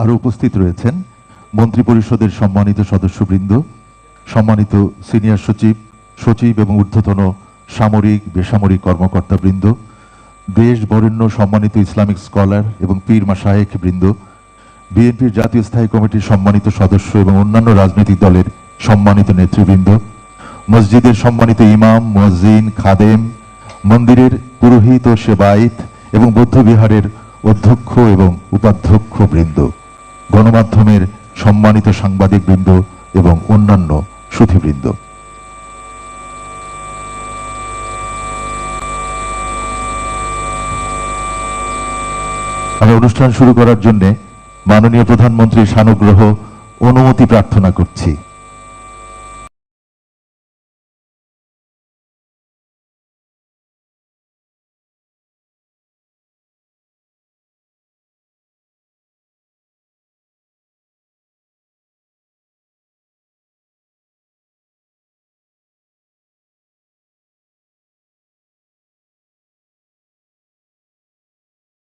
আরো উপস্থিত রয়েছেন মন্ত্রিপরিষদের সম্মানিত সদস্যবৃন্দ, সম্মানিত সিনিয়র সচিব, সচিব এবং ঊর্ধ্বতন সামরিক বেসামরিক কর্মকর্তাবৃন্দ, দেশ বরেণ্য সম্মানিত ইসলামিক স্কলার এবং পীর মাশায়েখ বৃন্দ, বিএনপির জাতীয় স্থায়ী কমিটির সম্মানিত সদস্য এবং অন্যান্য রাজনৈতিক দলের সম্মানিত নেতৃবৃন্দ, মসজিদের সম্মানিত ইমাম, মুয়াজ্জিন, খাদেম, মন্দিরের পুরোহিত ও সেবায়েত এবং বৌদ্ধবিহারের অধ্যক্ষ এবং উপাধ্যক্ষ বৃন্দ, গণমাধ্যমের সম্মানিত সাংবাদিক বৃন্দ এবং অন্যান্য সুধীবৃন্দ, আমি অনুষ্ঠান শুরু করার জন্য মাননীয় প্রধানমন্ত্রীর সানুগ্রহ অনুমতি প্রার্থনা করছি।